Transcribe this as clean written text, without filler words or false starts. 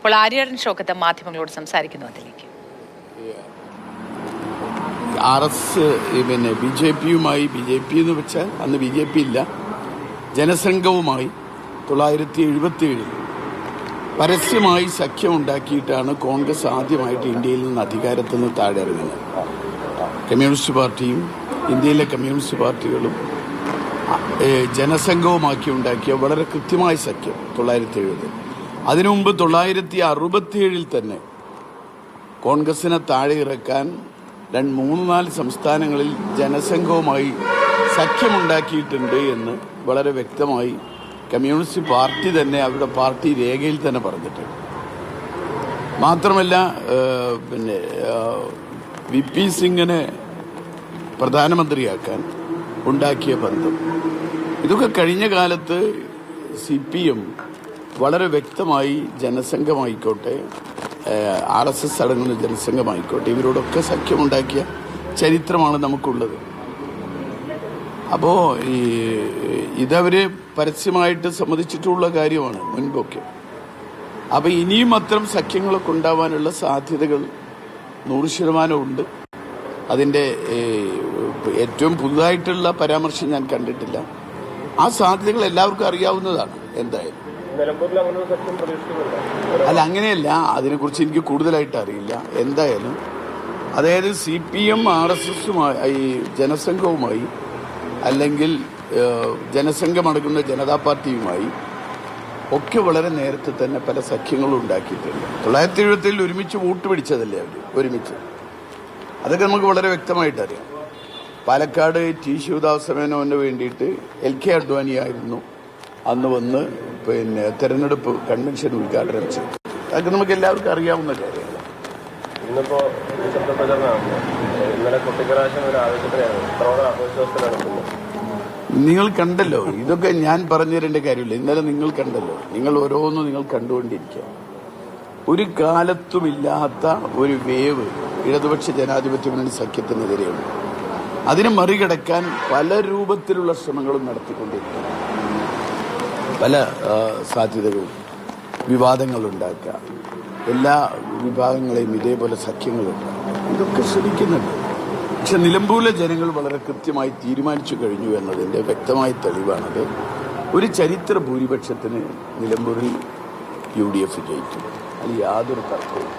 ഇപ്പോൾ ആര്യാടൻ ഷൗക്കത്ത് മാധ്യമങ്ങളോട് സംസാരിക്കുന്നു. അതിലേക്ക് പിന്നെ ബി ജെ എന്ന് വെച്ചാൽ അന്ന് ബി ജെ പി ഇല്ല, ജനസംഘവുമായി 1977 പരസ്യമായി സഖ്യമുണ്ടാക്കിയിട്ടാണ് കോൺഗ്രസ് ആദ്യമായിട്ട് ഇന്ത്യയിൽ നിന്ന് അധികാരത്തിൽ നിന്ന് താഴെ ഇറങ്ങുന്നത്. കമ്മ്യൂണിസ്റ്റ് പാർട്ടിയും ഇന്ത്യയിലെ കമ്മ്യൂണിസ്റ്റ് പാർട്ടികളും ജനസംഘവുമാക്കി ഉണ്ടാക്കിയ വളരെ കൃത്യമായ സഖ്യം 1970. അതിനു മുമ്പ് 1967 തന്നെ കോൺഗ്രസിനെ താഴെ ഇറക്കാൻ 3-4 സംസ്ഥാനങ്ങളിൽ ജനസംഘവുമായി സഖ്യമുണ്ടാക്കിയിട്ടുണ്ട് എന്ന് വളരെ വ്യക്തമായി കമ്മ്യൂണിസ്റ്റ് പാർട്ടി തന്നെ അവരുടെ പാർട്ടി രേഖയിൽ തന്നെ പറഞ്ഞിട്ടുണ്ട്. മാത്രമല്ല പിന്നെ വി പി സിംഗിനെ പ്രധാനമന്ത്രിയാക്കാൻ ഉണ്ടാക്കിയ ബന്ധം, ഇതൊക്കെ കഴിഞ്ഞ കാലത്ത് CPM വളരെ വ്യക്തമായി ജനസംഘമായിക്കോട്ടെ, RSS അടങ്ങുന്ന ജനസംഘമായിക്കോട്ടെ, ഇവരോടൊക്കെ സഖ്യമുണ്ടാക്കിയ ചരിത്രമാണ് നമുക്കുള്ളത്. അപ്പോൾ ഇതവര് പരസ്യമായിട്ട് സമ്മതിച്ചിട്ടുള്ള കാര്യമാണ് മുൻപൊക്കെ. അപ്പോൾ ഇനിയും അത്തരം സഖ്യങ്ങളൊക്കെ ഉണ്ടാവാനുള്ള സാധ്യതകൾ 100% ഉണ്ട്. അതിൻ്റെ ഏറ്റവും പുതുതായിട്ടുള്ള പരാമർശം ഞാൻ കണ്ടിട്ടില്ല. ആ സാധ്യതകൾ എല്ലാവർക്കും അറിയാവുന്നതാണ്. എന്തായാലും അല്ല, അങ്ങനെയല്ല, അതിനെക്കുറിച്ച് എനിക്ക് കൂടുതലായിട്ട് അറിയില്ല. എന്തായാലും അതായത് CPM RSSുമായി ജനസംഘവുമായി അല്ലെങ്കിൽ ജനസംഘമടങ്ങുന്ന ജനതാ പാർട്ടിയുമായി ഒക്കെ വളരെ നേരത്തെ തന്നെ പല സഖ്യങ്ങളും ഉണ്ടാക്കിയിട്ടുണ്ട്. 1970 ഒരുമിച്ച് വോട്ട് പിടിച്ചതല്ലേ അവർ ഒരുമിച്ച്, അതൊക്കെ നമുക്ക് വളരെ വ്യക്തമായിട്ടറിയാം. പാലക്കാട് T. ശിവദാസ മേനോന് വേണ്ടിയിട്ട് LK അഡ്വാനിയായിരുന്നു അന്ന് വന്ന് പിന്നെ തെരഞ്ഞെടുപ്പ് കൺവെൻഷൻ ഉദ്ഘാടനം ചെയ്തു. അതൊക്കെ നമുക്ക് എല്ലാവർക്കും അറിയാവുന്ന കാര്യമാണ്. നിങ്ങൾ കണ്ടല്ലോ, ഇതൊക്കെ ഞാൻ പറഞ്ഞു തരേണ്ട കാര്യമില്ല. ഇന്നലെ നിങ്ങൾ കണ്ടല്ലോ, നിങ്ങൾ ഓരോന്നും നിങ്ങൾ കണ്ടുകൊണ്ടിരിക്കുക. ഒരു കാലത്തുമില്ലാത്ത ഒരു വേവ് ഇടതുപക്ഷ ജനാധിപത്യ മുന്നണി സഖ്യത്തിനെതിരെയുണ്ട്. അതിനെ മറികടക്കാൻ പല രൂപത്തിലുള്ള ശ്രമങ്ങളും നടത്തിക്കൊണ്ടിരിക്കുന്നു. പല സാധ്യതകളും, വിവാദങ്ങളുണ്ടാക്കുക, എല്ലാ വിഭാഗങ്ങളെയും ഇതേപോലെ സഖ്യങ്ങളുണ്ടാക്കുക, ഇതൊക്കെ ശ്രമിക്കുന്നുണ്ട്. പക്ഷെ നിലമ്പൂരിലെ ജനങ്ങൾ വളരെ കൃത്യമായി തീരുമാനിച്ചു കഴിഞ്ഞു എന്നതിൻ്റെ വ്യക്തമായ തെളിവാണത്. ഒരു ചരിത്ര ഭൂരിപക്ഷത്തിന് നിലമ്പൂരിൽ UDF ജയിക്കും, അതിൽ യാതൊരു തർക്കവും.